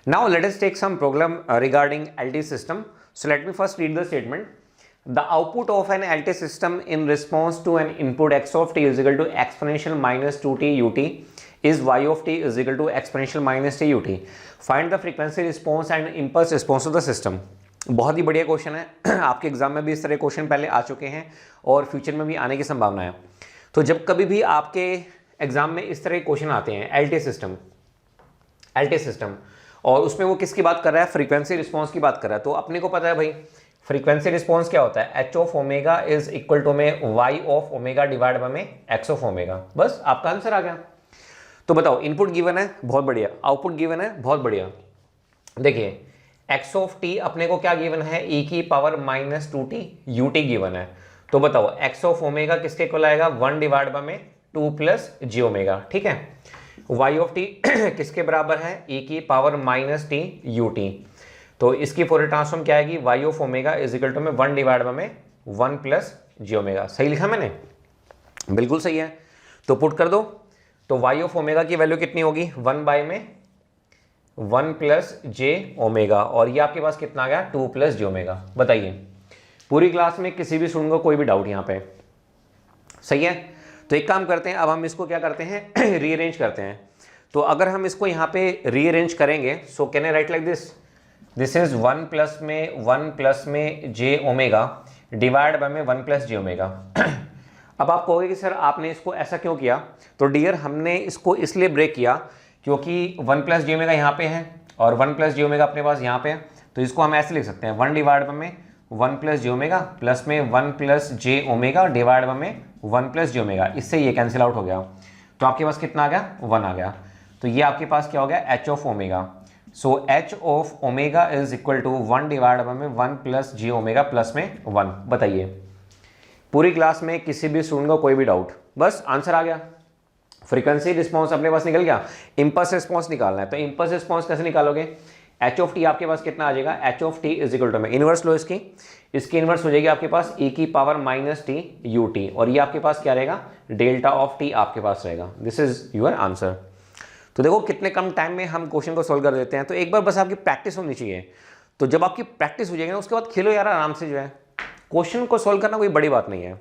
Now let us take some problem regarding LTI system. So let me first read the statement. The output of an LTI system in response to an input x of t is equal to exponential minus 2t ut is y of t is equal to exponential minus t ut. Find the frequency response and impulse response of the system. बहुत ही बढ़िया question है। आपके exam में भी इस तरह question पहले आ चुके हैं और फ्यूचर में भी आने की संभावना है। तो जब कभी भी आपके एग्जाम में इस तरह के क्वेश्चन आते हैं एलटी सिस्टम और उसमें वो किसकी बात कर रहा है, फ्रीक्वेंसी रिस्पॉन्स की बात कर रहा है। तो अपने को पता है भाई फ्रीक्वेंसी रिस्पॉन्स क्या होता है, H of omega is equal to में Y of omega divide by में एक्स ऑफ ओमेगा। बस आपका आंसर आ गया। तो बताओ इनपुट गिवन है, बहुत बढ़िया, आउटपुट गिवन है, बहुत बढ़िया। देखिए एक्स ऑफ टी अपने को क्या गिवन है, ई की power minus 2t ut given है। तो बताओ एक्स ऑफ ओमेगा किसके इक्वल आएगा, 1 डिवाइड बाय में 2 प्लस जी ओमेगा, ठीक है। y ऑफ टी किसके बराबर है, e की पावर माइनस टी ut। तो इसकी फोरियर ट्रांसफॉर्म क्या आएगी, y of omega is equal to में 1 डिवाइड बाय में 1 प्लस जी ओमेगा। सही लिखा मैंने, बिल्कुल सही है। तो पुट कर दो। तो y ऑफ ओमेगा की वैल्यू कितनी होगी, 1 बाय में 1 प्लस जे ओमेगा और ये आपके पास कितना आ गया, 2 प्लस जी ओमेगा। बताइए पूरी क्लास में किसी भी स्टूडेंट को कोई भी डाउट यहाँ पे, सही है। तो एक काम करते हैं, अब हम इसको क्या करते हैं रीअरेंज करते हैं। तो अगर हम इसको यहाँ पे रीअरेंज करेंगे, so can I right like this, this is 1 plus में जे ओमेगा डिवाइड बाय में 1 प्लस जे ओमेगा। अब आप कहोगे कि सर आपने इसको ऐसा क्यों किया, तो डियर हमने इसको इसलिए ब्रेक किया क्योंकि 1 प्लस जे ओमेगा यहाँ पे है और 1 प्लस जे ओमेगा अपने पास यहाँ पे है। तो इसको हम ऐसे लिख सकते हैं 1 डिवाइड बाय में 1 प्लस जे ओमेगा प्लस में 1 plus J omega divide by में 1 प्लस जे ओमेगा। इससे ये कैंसिल आउट हो गया, तो आपके पास कितना आ गया, 1 आ गया। तो ये आपके पास क्या हो गया, H of omega. So H of omega is equal to 1 divide by में 1 प्लस जे ओमेगा प्लस में 1। बताइए पूरी क्लास में किसी भी स्टूडेंट को कोई भी डाउट, बस आंसर आ गया। फ्रीक्वेंसी रिस्पॉन्स अपने पास निकल गया, इंपल्स रिस्पॉन्स निकालना है। तो इंपल्स रिस्पॉन्स कैसे निकालोगे, एच ऑफ टी आपके पास कितना आ जाएगा, H of T is equal to में इनवर्स लो इसकी इनवर्स हो जाएगी आपके पास e की power minus T U T और ये आपके पास क्या रहेगा, डेल्टा ऑफ टी आपके पास रहेगा। This is your answer. तो देखो कितने कम टाइम में हम क्वेश्चन को सोल्व कर देते हैं। तो एक बार बस आपकी प्रैक्टिस होनी चाहिए। तो जब आपकी प्रैक्टिस हो जाएगी ना उसके बाद खेलो यार आराम से, जो है क्वेश्चन को सोल्व करना कोई बड़ी बात नहीं है।